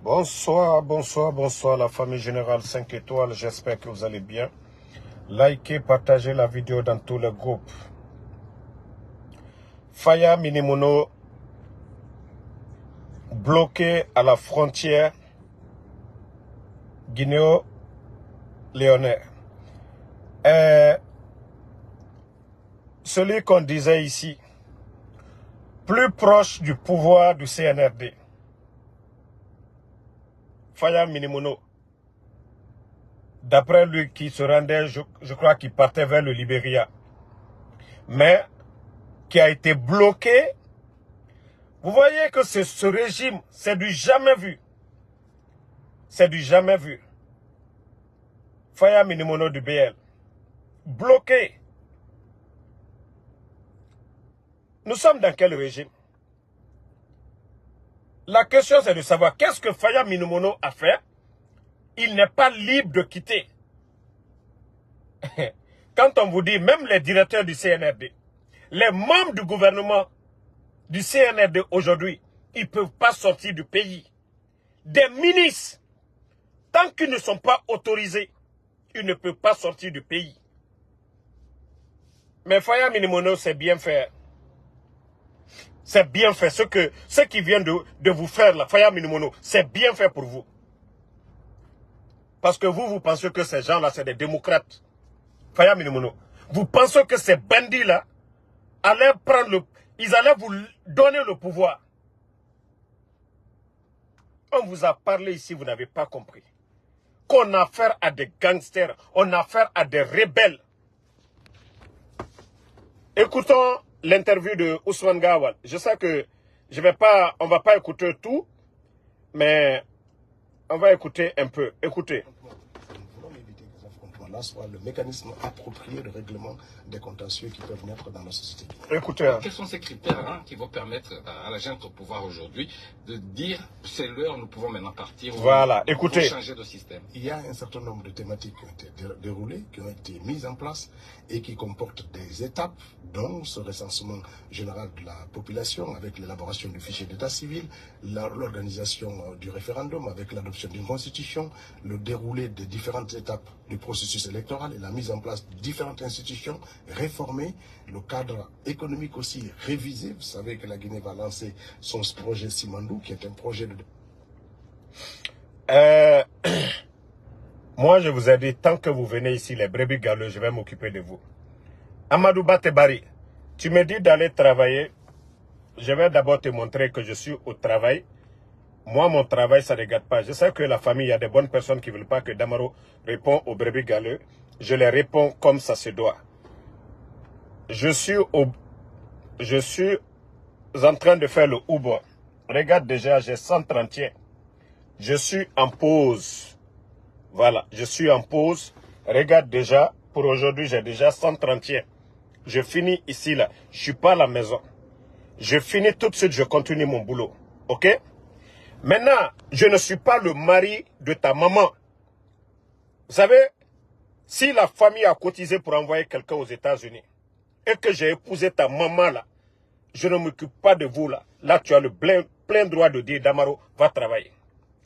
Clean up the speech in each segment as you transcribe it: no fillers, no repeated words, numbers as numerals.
Bonsoir, bonsoir, bonsoir la famille Générale 5 étoiles, j'espère que vous allez bien. Likez, partagez la vidéo dans tous les groupes. Faya Minimono bloqué à la frontière guinéo-léonais. Celui qu'on disait ici, plus proche du pouvoir du CNRD. Faya Minimono, d'après lui qui se rendait, je crois qu'il partait vers le Libéria, mais qui a été bloqué. Vous voyez que ce régime, c'est du jamais vu. C'est du jamais vu. Faya Minimono du BL, bloqué. Nous sommes dans quel régime? La question c'est de savoir qu'est-ce que Faya Minimono a fait. Il n'est pas libre de quitter. Quand on vous dit, même les directeurs du CNRD, les membres du gouvernement du CNRD aujourd'hui, ils ne peuvent pas sortir du pays. Des ministres, tant qu'ils ne sont pas autorisés, ils ne peuvent pas sortir du pays. Mais Faya Minimono, c'est bien fait. C'est bien fait. Ce qui vient de vous faire, la Faya Minimono, c'est bien fait pour vous. Parce que vous pensez que ces gens-là, c'est des démocrates. Faya Minimono, vous pensez que ces bandits-là allaient prendre ils allaient vous donner le pouvoir. On vous a parlé ici, vous n'avez pas compris. Qu'on a affaire à des gangsters, on a affaire à des rebelles. Écoutons l'interview de Ousmane Gawal. Je sais que on va pas écouter tout, mais on va écouter un peu. Écoutez. Là soit le mécanisme approprié de règlement des contentieux qui peuvent naître dans la société. Écoutez. Quels sont ces critères qui vont permettre à la gente au pouvoir aujourd'hui de dire c'est l'heure, nous pouvons maintenant partir, voilà, écoutez. Changer de système? Il y a un certain nombre de thématiques qui ont été déroulées, qui ont été mises en place et qui comportent des étapes, dont ce recensement général de la population avec l'élaboration du fichier d'état civil, l'organisation du référendum avec l'adoption d'une constitution, le déroulé des différentes étapes du processus électoral et la mise en place de différentes institutions réformées, le cadre économique aussi révisé. Vous savez que la Guinée va lancer son projet Simandou, qui est un projet de... Moi, je vous ai dit, tant que vous venez ici, les brebis galeux, je vais m'occuper de vous. Amadou Batebari, tu me dis d'aller travailler. Je vais d'abord te montrer que je suis au travail. Moi, mon travail, ça ne regarde pas. Je sais que la famille, il y a des bonnes personnes qui ne veulent pas que Damaro réponde aux brebis galeux. Je les réponds comme ça se doit. Je suis en train de faire le Uber. Regarde déjà, j'ai 131. Je suis en pause. Voilà, je suis en pause. Regarde déjà, pour aujourd'hui, j'ai déjà 131. Je finis ici, là. Je ne suis pas à la maison. Je finis tout de suite, je continue mon boulot. OK? Maintenant, je ne suis pas le mari de ta maman. Vous savez, si la famille a cotisé pour envoyer quelqu'un aux États-Unis et que j'ai épousé ta maman là, je ne m'occupe pas de vous là. Là, tu as le plein droit de dire Damaro va travailler.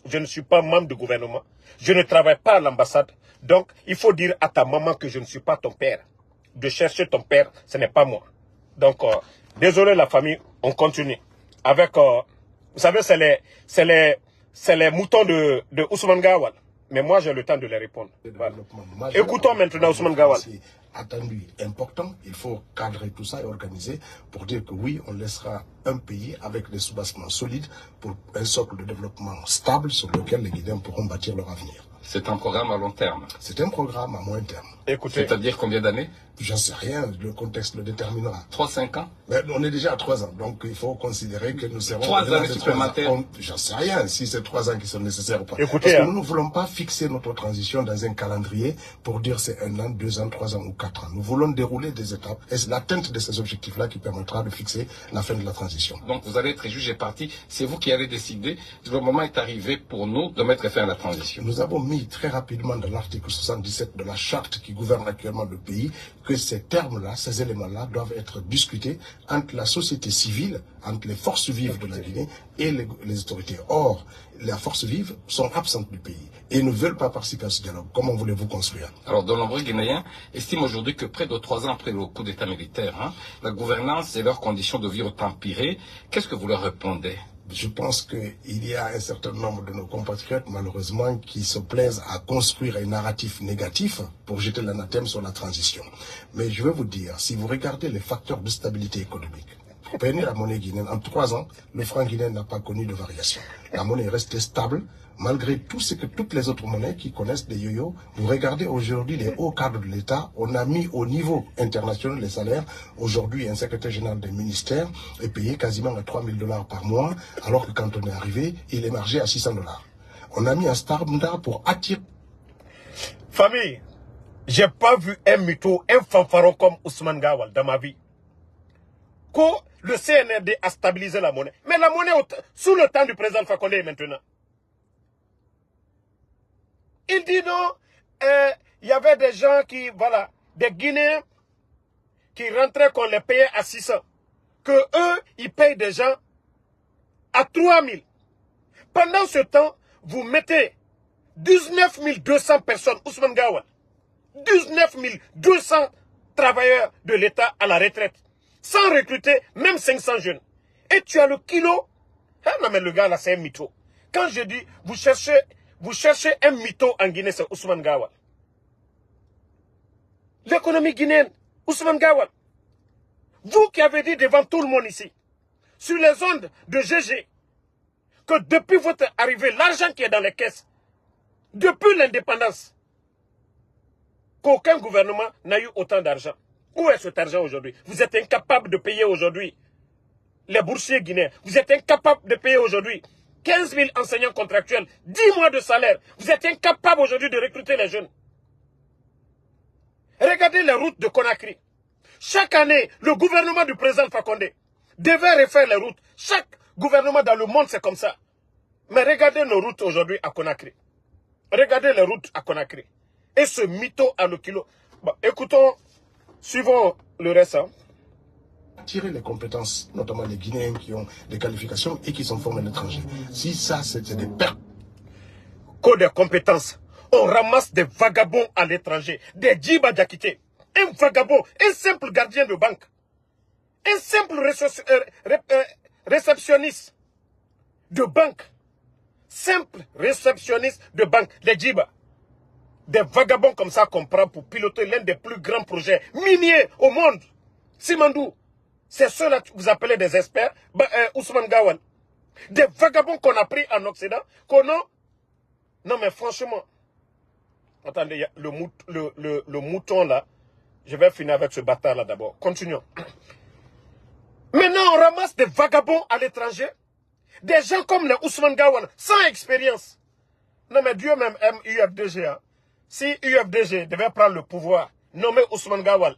Je ne suis pas membre du gouvernement. Je ne travaille pas à l'ambassade. Donc, il faut dire à ta maman que je ne suis pas ton père. De chercher ton père, ce n'est pas moi. Donc, désolé la famille, on continue. Avec, vous savez, c'est les moutons de Ousmane Gawal. Mais moi, j'ai le temps de les répondre. Voilà. Écoutons maintenant Ousmane Gawal. Attendu important, il faut cadrer tout ça et organiser pour dire que oui, on laissera un pays avec des soubassements solides pour un socle de développement stable sur lequel les Guinéens pourront bâtir leur avenir. C'est un programme à long terme. C'est un programme à moyen terme. Écoutez. C'est-à-dire combien d'années? J'en sais rien, le contexte le déterminera. 3-5 ans? Mais on est déjà à 3 ans, donc il faut considérer que nous serons... 3 années supplémentaires? J'en sais rien, si c'est 3 ans qui sont nécessaires ou pas. Écoutez, parce que nous ne voulons pas fixer notre transition dans un calendrier pour dire c'est 1 an, 2 ans, 3 ans ou 4 ans. Nous voulons dérouler des étapes et c'est l'atteinte de ces objectifs-là qui permettra de fixer la fin de la transition. Donc vous allez être juge et parti, c'est vous qui allez décider. Le moment est arrivé pour nous de mettre fin à la transition. Nous avons mis très rapidement dans l'article 77 de la charte qui gouverne actuellement le pays que ces termes-là, ces éléments-là doivent être discutés entre la société civile entre les forces vives de la Guinée et les autorités. Or, les forces vives sont absentes du pays et ne veulent pas participer à ce dialogue. Comment voulez-vous construire? Alors, de nombreux Guinéens estiment aujourd'hui que près de 3 ans après le coup d'État militaire, la gouvernance et leurs conditions de vie ont empiré. Qu'est-ce que vous leur répondez? Je pense qu'il y a un certain nombre de nos compatriotes, malheureusement, qui se plaisent à construire un narratif négatif pour jeter l'anathème sur la transition. Mais je vais vous dire, si vous regardez les facteurs de stabilité économique, prenez la monnaie guinéenne. En 3 ans, le franc guinéen n'a pas connu de variation. La monnaie est restée stable, malgré tout ce que toutes les autres monnaies qui connaissent des yo-yo. Vous regardez aujourd'hui les hauts cadres de l'État, on a mis au niveau international les salaires. Aujourd'hui, un secrétaire général des ministères est payé quasiment à 3 000 $ par mois, alors que quand on est arrivé, il est margé à 600 $. On a mis un standard pour attirer... Famille, j'ai pas vu un mytho, un fanfaron comme Ousmane Gawal dans ma vie. Que le CNRD a stabilisé la monnaie. Mais la monnaie, sous le temps du président Alpha Condé maintenant. Il dit non, il y avait des gens qui, voilà, des Guinéens qui rentraient qu'on les payait à 600. Que eux, ils payent des gens à 3 000. Pendant ce temps, vous mettez 19 200 personnes, Ousmane Gawal, 19 200 travailleurs de l'État à la retraite, sans recruter même 500 jeunes. Et tu as le kilo. Ah non, mais le gars là, c'est un mytho. Quand je dis, vous cherchez un mytho en Guinée, c'est Ousmane Gawal. L'économie guinéenne, Ousmane Gawal. Vous qui avez dit devant tout le monde ici, sur les ondes de GG, que depuis votre arrivée, l'argent qui est dans les caisses, depuis l'indépendance, qu'aucun gouvernement n'a eu autant d'argent. Où est cet argent aujourd'hui? Vous êtes incapable de payer aujourd'hui les boursiers guinéens. Vous êtes incapable de payer aujourd'hui 15 000 enseignants contractuels, 10 mois de salaire. Vous êtes incapable aujourd'hui de recruter les jeunes. Regardez les routes de Conakry. Chaque année, le gouvernement du président Alpha Condé devait refaire les routes. Chaque gouvernement dans le monde, c'est comme ça. Mais regardez nos routes aujourd'hui à Conakry. Regardez les routes à Conakry. Et ce mytho à le kilo. Bon, écoutons, suivons le reste. Tirer les compétences, notamment les Guinéens qui ont des qualifications et qui sont formés à l'étranger. Si ça, c'est des pertes. Code de compétences. On ramasse des vagabonds à l'étranger, des djibas d'Akité. Un vagabond, un simple gardien de banque, un simple réceptionniste de banque, simple réceptionniste de banque, les djibas. Des vagabonds comme ça qu'on prend pour piloter l'un des plus grands projets miniers au monde. Simandou, c'est ceux-là que vous appelez des experts, Ousmane Gawal. Des vagabonds qu'on a pris en Occident, qu'on a... Non mais franchement, attendez, le mouton là, je vais finir avec ce bâtard là d'abord. Continuons. Maintenant, on ramasse des vagabonds à l'étranger, des gens comme les Ousmane Gawal, sans expérience. Non mais Dieu même aime UFDG. Hein. Si UFDG devait prendre le pouvoir, nommer Ousmane Gawal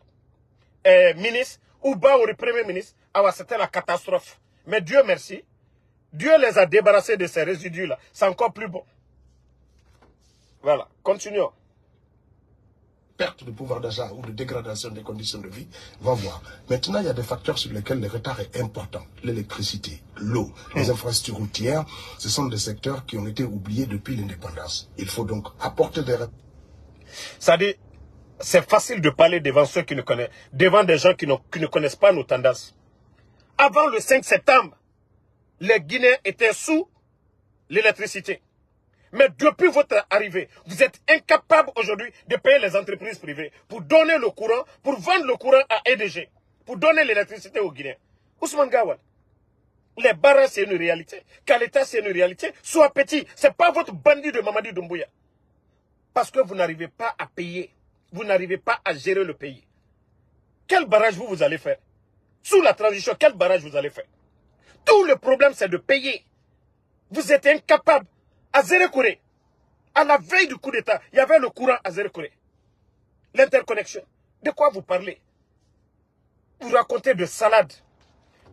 ministre, ou Baouri premier ministre, alors c'était la catastrophe. Mais Dieu merci, Dieu les a débarrassés de ces résidus-là. C'est encore plus bon. Voilà, continuons. Perte de pouvoir d'achat ou de dégradation des conditions de vie, va voir. Maintenant, il y a des facteurs sur lesquels le retard est important. L'électricité, l'eau, les infrastructures routières, ce sont des secteurs qui ont été oubliés depuis l'indépendance. Il faut donc apporter des... C'est-à-dire, c'est facile de parler devant ceux qui ne connaissent, devant des gens qui ne connaissent pas nos tendances. Avant le 5 septembre, les Guinéens étaient sous l'électricité. Mais depuis votre arrivée, vous êtes incapable aujourd'hui de payer les entreprises privées pour donner le courant, pour vendre le courant à EDG, pour donner l'électricité aux Guinéens. Ousmane Gawal, les barrages c'est une réalité, Kaleta c'est une réalité, Sois Petit, c'est pas votre bandit de Mamadi Doumbouya. Parce que vous n'arrivez pas à payer, vous n'arrivez pas à gérer le pays. Quel barrage vous allez faire? Sous la transition, quel barrage vous allez faire? Tout le problème c'est de payer. Vous êtes incapable. À Zérekouré, à la veille du coup d'État, il y avait le courant à Zérekouré. L'interconnexion. De quoi vous parlez? Vous racontez de salade.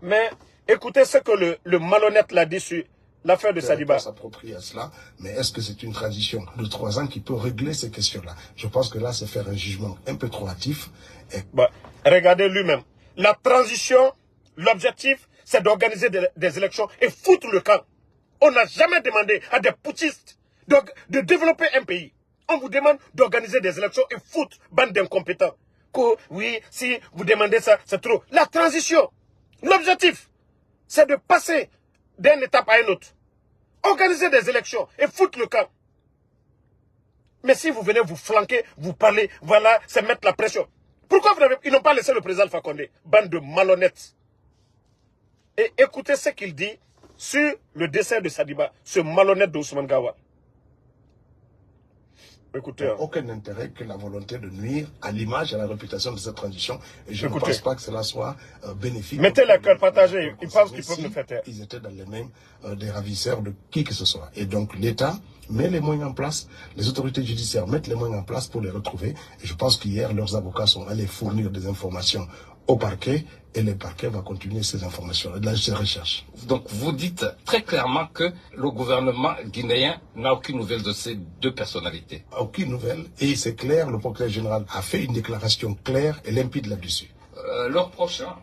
Mais écoutez ce que le malhonnête l'a dit sur l'affaire de Sadiba. S'approprie à cela, mais est-ce que c'est une transition de 3 ans qui peut régler ces questions-là? Je pense que là, c'est faire un jugement un peu trop hâtif. Et... Bah, regardez lui-même. La transition, l'objectif, c'est d'organiser des élections et foutre le camp. On n'a jamais demandé à des putschistes de développer un pays. On vous demande d'organiser des élections et foutre bande d'incompétents. Oui, si vous demandez ça, c'est trop. La transition, l'objectif, c'est de passer d'une étape à une autre. Organiser des élections et foutre le camp. Mais si vous venez vous flanquer, vous parler, voilà, c'est mettre la pression. Pourquoi ils n'ont pas laissé le président Alpha Condé? Bande de malhonnêtes. Et écoutez ce qu'il dit sur le décès de Sadiba, ce malhonnête d'Ousmane Gawal. Écoutez. Aucun intérêt que la volonté de nuire à l'image et à la réputation de cette transition. Et je ne pense pas que cela soit bénéfique. Mettez le cœur partagé. Ils pensent qu'ils peuvent le faire taire. Ils étaient dans les mêmes des ravisseurs de qui que ce soit. Et donc l'État met les moyens en place, les autorités judiciaires mettent les moyens en place pour les retrouver. Et je pense qu'hier, leurs avocats sont allés fournir des informations au parquet et le parquet va continuer ces informations, ces recherches. Donc vous dites très clairement que le gouvernement guinéen n'a aucune nouvelle de ces deux personnalités. Aucune nouvelle. Et c'est clair, le procureur général a fait une déclaration claire et limpide là-dessus. Leur prochain...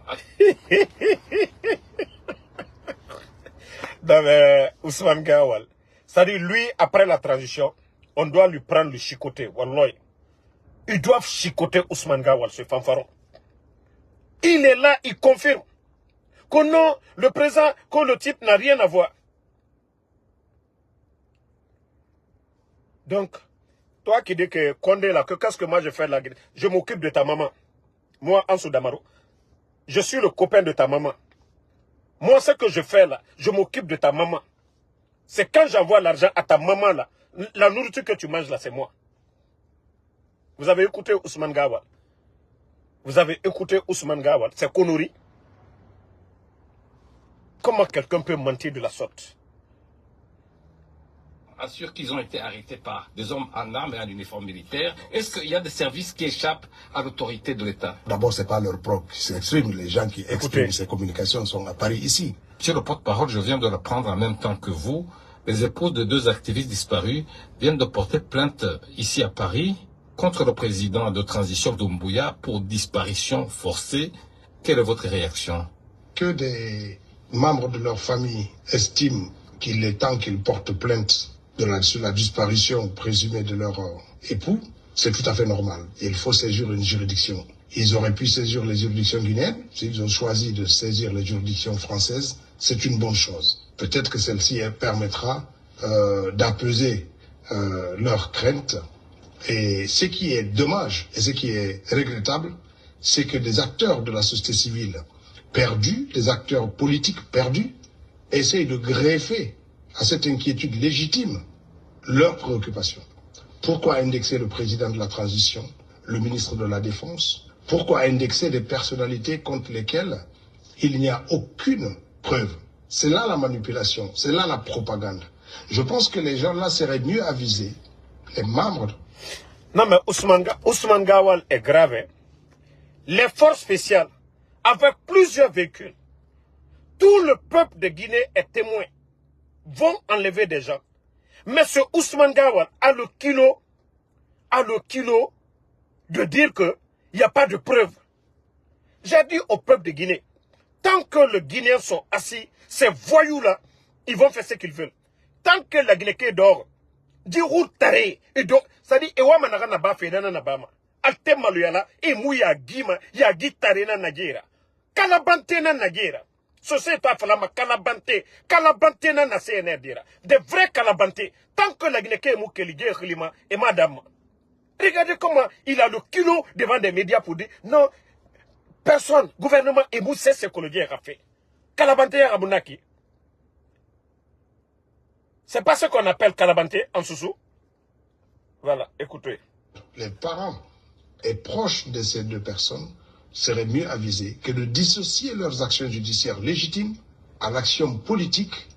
Non mais Ousmane Gawal, c'est-à-dire lui, après la transition, on doit lui prendre le chicoté. Wallahi. Ils doivent chicoter Ousmane Gawal, ce fanfaron. Il est là, il confirme que non, le président, que le type n'a rien à voir. Donc, toi qui dis que Condé là, que qu'est-ce que moi je fais là? Je m'occupe de ta maman. Moi, Ansou Damaro, je suis le copain de ta maman. Moi, ce que je fais là, je m'occupe de ta maman. C'est quand j'envoie l'argent à ta maman là, la nourriture que tu manges là, c'est moi. Vous avez écouté Ousmane Gawal? Vous avez écouté Ousmane Gawal? C'est connerie. Comment quelqu'un peut mentir de la sorte? Assure qu'ils ont été arrêtés par des hommes en armes et en uniforme militaire. Est-ce qu'il y a des services qui échappent à l'autorité de l'État? D'abord, ce n'est pas leur propre qui s'expriment. Les gens qui expriment ces communications sont à Paris ici. Monsieur le porte-parole, je viens de l'apprendre en même temps que vous. Les épouses de deux activistes disparus viennent de porter plainte ici à Paris contre le président de transition Doumbouya pour disparition forcée. Quelle est votre réaction? Que des membres de leur famille estiment qu'il est temps qu'ils portent plainte sur la disparition présumée de leur époux, c'est tout à fait normal. Il faut saisir une juridiction. Ils auraient pu saisir les juridictions guinéennes. S'ils ont choisi de saisir les juridictions françaises, c'est une bonne chose. Peut-être que celle-ci permettra d'apaiser leurs craintes. Et ce qui est dommage et ce qui est regrettable, c'est que des acteurs de la société civile perdus, des acteurs politiques perdus, essayent de greffer à cette inquiétude légitime leurs préoccupations. Pourquoi indexer le président de la transition, le ministre de la Défense? Pourquoi indexer des personnalités contre lesquelles il n'y a aucune preuve? C'est là la manipulation, c'est là la propagande. Je pense que les gens là seraient mieux avisés, les membres. Non mais Ousmane Gawal est grave. Hein? Les forces spéciales, avec plusieurs véhicules, tout le peuple de Guinée est témoin, vont enlever des gens. Mais ce Ousmane Gawal a le kilo de dire qu'il n'y a pas de preuves. J'ai dit au peuple de Guinée, tant que les Guinéens sont assis, ces voyous-là, ils vont faire ce qu'ils veulent. Tant que la Guinée dort, dit route taré, et donc, ça dit, ewa manara na ba fena na bama. Alte maluyala, e mouya gima, ya gitare na nagira. Kalabante na nagira. Société Afalama, Kalabante na CNR dira. Des vrais Kalabante. Tant que la Guinée est moukelige, et madame. Regardez comment il a le kilo devant des médias pour dire non, personne, gouvernement, et vous sait ce que le Dieu a fait. Kalabante à Abunaki. C'est pas ce qu'on appelle Kalabante en Soussou. Voilà, écoutez. Les parents et proches de ces deux personnes seraient mieux avisés que de dissocier leurs actions judiciaires légitimes à l'action politique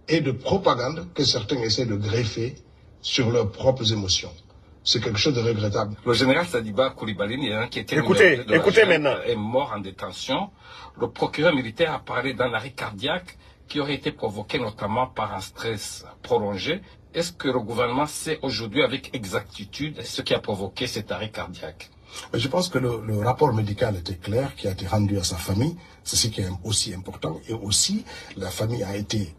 et de propagande que certains essaient de greffer sur leurs propres émotions. C'est quelque chose de regrettable. Le général Sadiba Koulibaly, qui était écoutez maintenant, est mort en détention. Le procureur militaire a parlé d'un arrêt cardiaque qui aurait été provoqué notamment par un stress prolongé. Est-ce que le gouvernement sait aujourd'hui avec exactitude ce qui a provoqué cet arrêt cardiaque? Mais je pense que le rapport médical était clair, qui a été rendu à sa famille. C'est ce qui est aussi important. Et aussi, la famille a été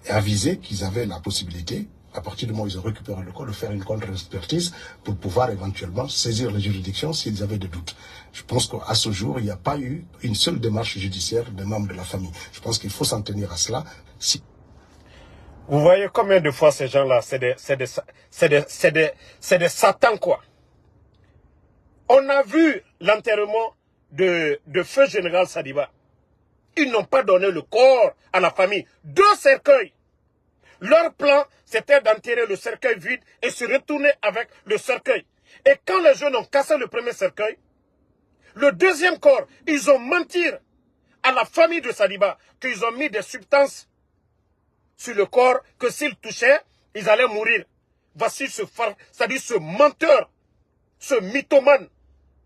avisée qu'ils avaient la possibilité, à partir du moment où ils ont récupéré le corps, de faire une contre-expertise pour pouvoir éventuellement saisir les juridictions s'ils avaient des doutes. Je pense qu'à ce jour, il n'y a pas eu une seule démarche judiciaire des membres de la famille. Je pense qu'il faut s'en tenir à cela. Vous voyez combien de fois ces gens-là, c'est des satans, quoi. On a vu l'enterrement de feu général Sadiba. Ils n'ont pas donné le corps à la famille. 2 cercueils. Leur plan, c'était d'enterrer le cercueil vide et se retourner avec le cercueil. Et quand les jeunes ont cassé le premier cercueil, le deuxième corps, ils ont menti à la famille de Sadiba qu'ils ont mis des substances sur le corps, que s'ils touchaient, ils allaient mourir. Voici ce menteur, ce mythomane,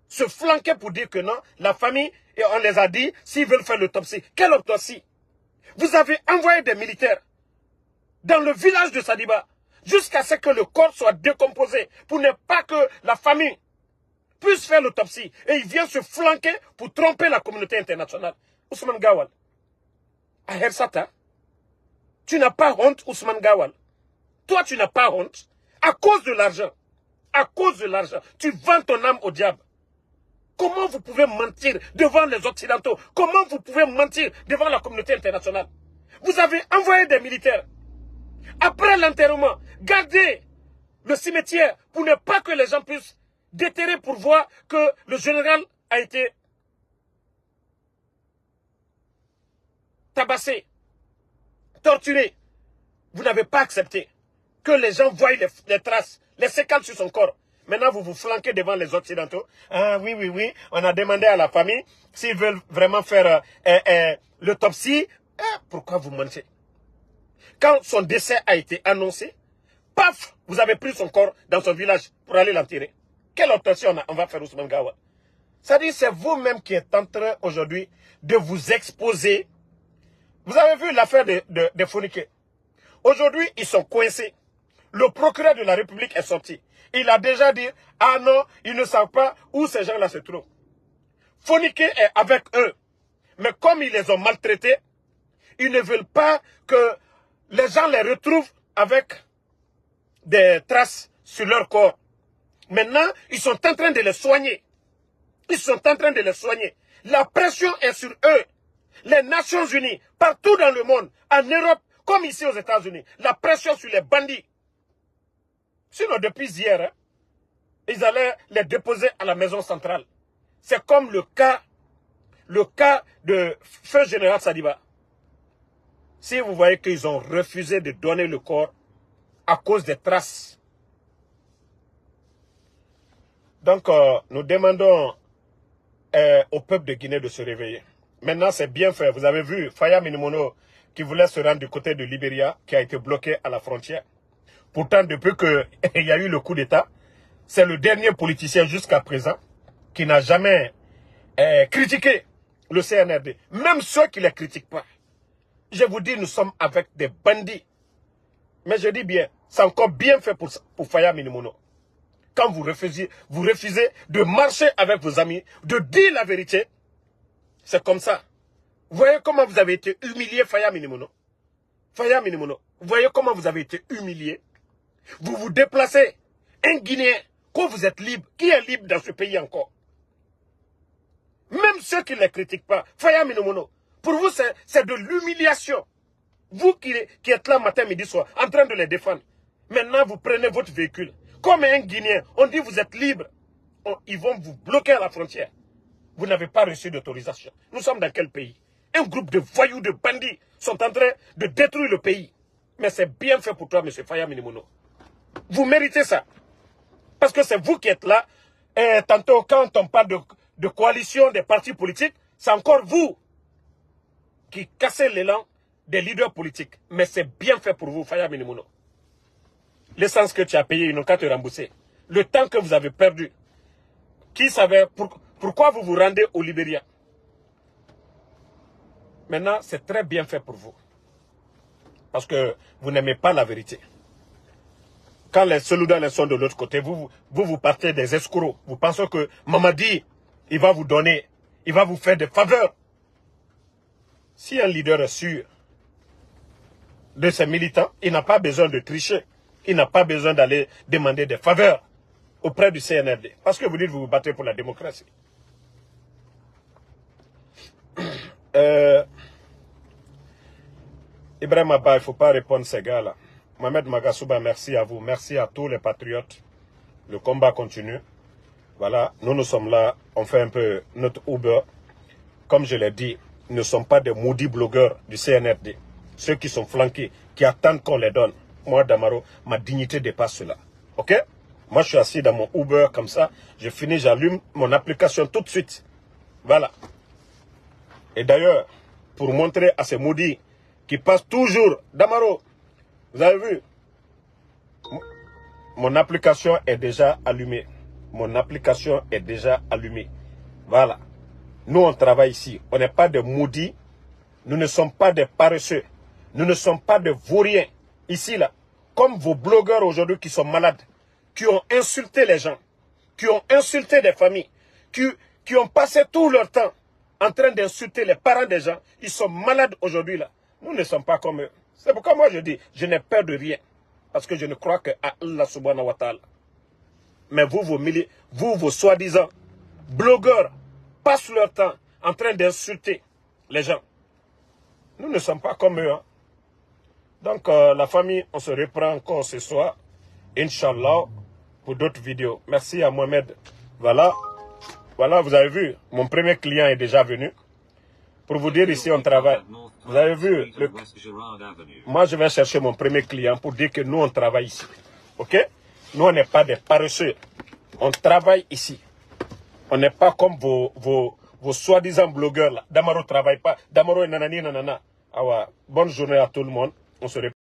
se flanquer pour dire que non, la famille, et on les a dit, s'ils veulent faire l'autopsie. Quelle autopsie? Vous avez envoyé des militaires dans le village de Sadiba, jusqu'à ce que le corps soit décomposé, pour ne pas que la famille puisse faire l'autopsie. Et il vient se flanquer pour tromper la communauté internationale. Ousmane Gawal, à Hersata, tu n'as pas honte, Ousmane Gawal. Toi, tu n'as pas honte. À cause de l'argent. À cause de l'argent. Tu vends ton âme au diable. Comment vous pouvez mentir devant les Occidentaux? Comment vous pouvez mentir devant la communauté internationale? Vous avez envoyé des militaires. Après l'enterrement, gardez le cimetière pour ne pas que les gens puissent déterrer pour voir que le général a été tabassé, torturé. Vous n'avez pas accepté que les gens voient les traces, les séquelles sur son corps. Maintenant, vous vous flanquez devant les Occidentaux. Ah oui, oui, oui, on a demandé à la famille s'ils veulent vraiment faire l'autopsie. Pourquoi vous mentez? Quand son décès a été annoncé, paf, vous avez pris son corps dans son village pour aller l'enterrer. Quelle autopsie on va faire, Ousmane Gawal? C'est-à-dire, c'est vous-même qui êtes en train aujourd'hui de vous exposer. Vous avez vu l'affaire des Fourniquets. Aujourd'hui, ils sont coincés. Le procureur de la République est sorti. Il a déjà dit, ah non, ils ne savent pas où ces gens-là se trouvent. Fourniquet est avec eux. Mais comme ils les ont maltraités, ils ne veulent pas que les gens les retrouvent avec des traces sur leur corps. Maintenant, ils sont en train de les soigner. Ils sont en train de les soigner. La pression est sur eux. Les Nations Unies, partout dans le monde, en Europe, comme ici aux États-Unis, la pression sur les bandits. Sinon, depuis hier, hein, ils allaient les déposer à la maison centrale. C'est comme le cas de Feu Général Sadiba. Si vous voyez qu'ils ont refusé de donner le corps à cause des traces. Donc, nous demandons au peuple de Guinée de se réveiller. Maintenant, c'est bien fait. Vous avez vu Faya Minimono qui voulait se rendre du côté de Libéria, qui a été bloqué à la frontière. Pourtant, depuis qu'il y a eu le coup d'État, c'est le dernier politicien jusqu'à présent qui n'a jamais critiqué le CNRD. Même ceux qui ne les critiquent pas. Je vous dis, nous sommes avec des bandits. Mais je dis bien, c'est encore bien fait pour Faya Minimono. Quand vous refusez de marcher avec vos amis, de dire la vérité, c'est comme ça. Vous voyez comment vous avez été humilié, Faya Minimono? Faya Minimono, vous voyez comment vous avez été humilié? Vous vous déplacez, un Guinéen, quand vous êtes libre, qui est libre dans ce pays encore? Même ceux qui ne les critiquent pas, Faya Minimono, pour vous c'est de l'humiliation. Vous qui êtes là matin, midi, soir, en train de les défendre. Maintenant, vous prenez votre véhicule. Comme un Guinéen, on dit vous êtes libre. Ils vont vous bloquer à la frontière. Vous n'avez pas reçu d'autorisation. Nous sommes dans quel pays? Un groupe de voyous, de bandits sont en train de détruire le pays. Mais c'est bien fait pour toi, M. Faya Minimono. Vous méritez ça. Parce que c'est vous qui êtes là. Et tantôt, quand on parle de coalition des partis politiques, c'est encore vous qui cassez l'élan des leaders politiques. Mais c'est bien fait pour vous, Faya Minimono. L'essence que tu as payé, ils n'ont qu'à te rembourser. Le temps que vous avez perdu. Qui savait pourquoi vous vous rendez au Libéria? Maintenant, c'est très bien fait pour vous. Parce que vous n'aimez pas la vérité. Quand les Seloudanais sont de l'autre côté, vous partez des escrocs. Vous pensez que Mamadi, il va vous donner, il va vous faire des faveurs. Si un leader est sûr de ses militants, il n'a pas besoin de tricher. Il n'a pas besoin d'aller demander des faveurs auprès du CNRD. Parce que vous dites que vous vous battez pour la démocratie. Ibrahim Abba, il ne faut pas répondre à ces gars-là. Mohamed Magasuba, merci à vous. Merci à tous les patriotes. Le combat continue. Voilà, nous sommes là. On fait un peu notre Uber. Comme je l'ai dit, nous ne sommes pas des maudits blogueurs du CNRD. Ceux qui sont flanqués, qui attendent qu'on les donne. Moi, Damaro, ma dignité dépasse cela. Ok? Moi, je suis assis dans mon Uber comme ça. Je finis, j'allume mon application tout de suite. Voilà. Et d'ailleurs, pour montrer à ces maudits qui passent toujours, Damaro, vous avez vu, mon application est déjà allumée. Mon application est déjà allumée. Voilà. Nous, on travaille ici. On n'est pas des maudits. Nous ne sommes pas des paresseux. Nous ne sommes pas des vauriens. Ici, là, comme vos blogueurs aujourd'hui qui sont malades, qui ont insulté les gens, qui ont insulté des familles, qui ont passé tout leur temps en train d'insulter les parents des gens. Ils sont malades aujourd'hui, là. Nous ne sommes pas comme eux. C'est pourquoi moi je dis, je n'ai peur de rien. Parce que je ne crois qu'à Allah subhanahu wa ta'ala. Mais vous, vos soi-disant blogueurs, passent leur temps en train d'insulter les gens. Nous ne sommes pas comme eux. Hein. Donc, la famille, on se reprend encore ce soir, Inch'Allah, pour d'autres vidéos. Merci à Mohamed. Voilà. Voilà, vous avez vu, mon premier client est déjà venu. Pour vous dire, ici, on travaille. Vous avez vu, moi, je vais chercher mon premier client pour dire que nous, on travaille ici. OK? Nous, on n'est pas des paresseux. On travaille ici. On n'est pas comme vos soi-disant blogueurs là. Damaro ne travaille pas. Damaro est nanani nanana. Ah ouais. Bonne journée à tout le monde. On se reprend.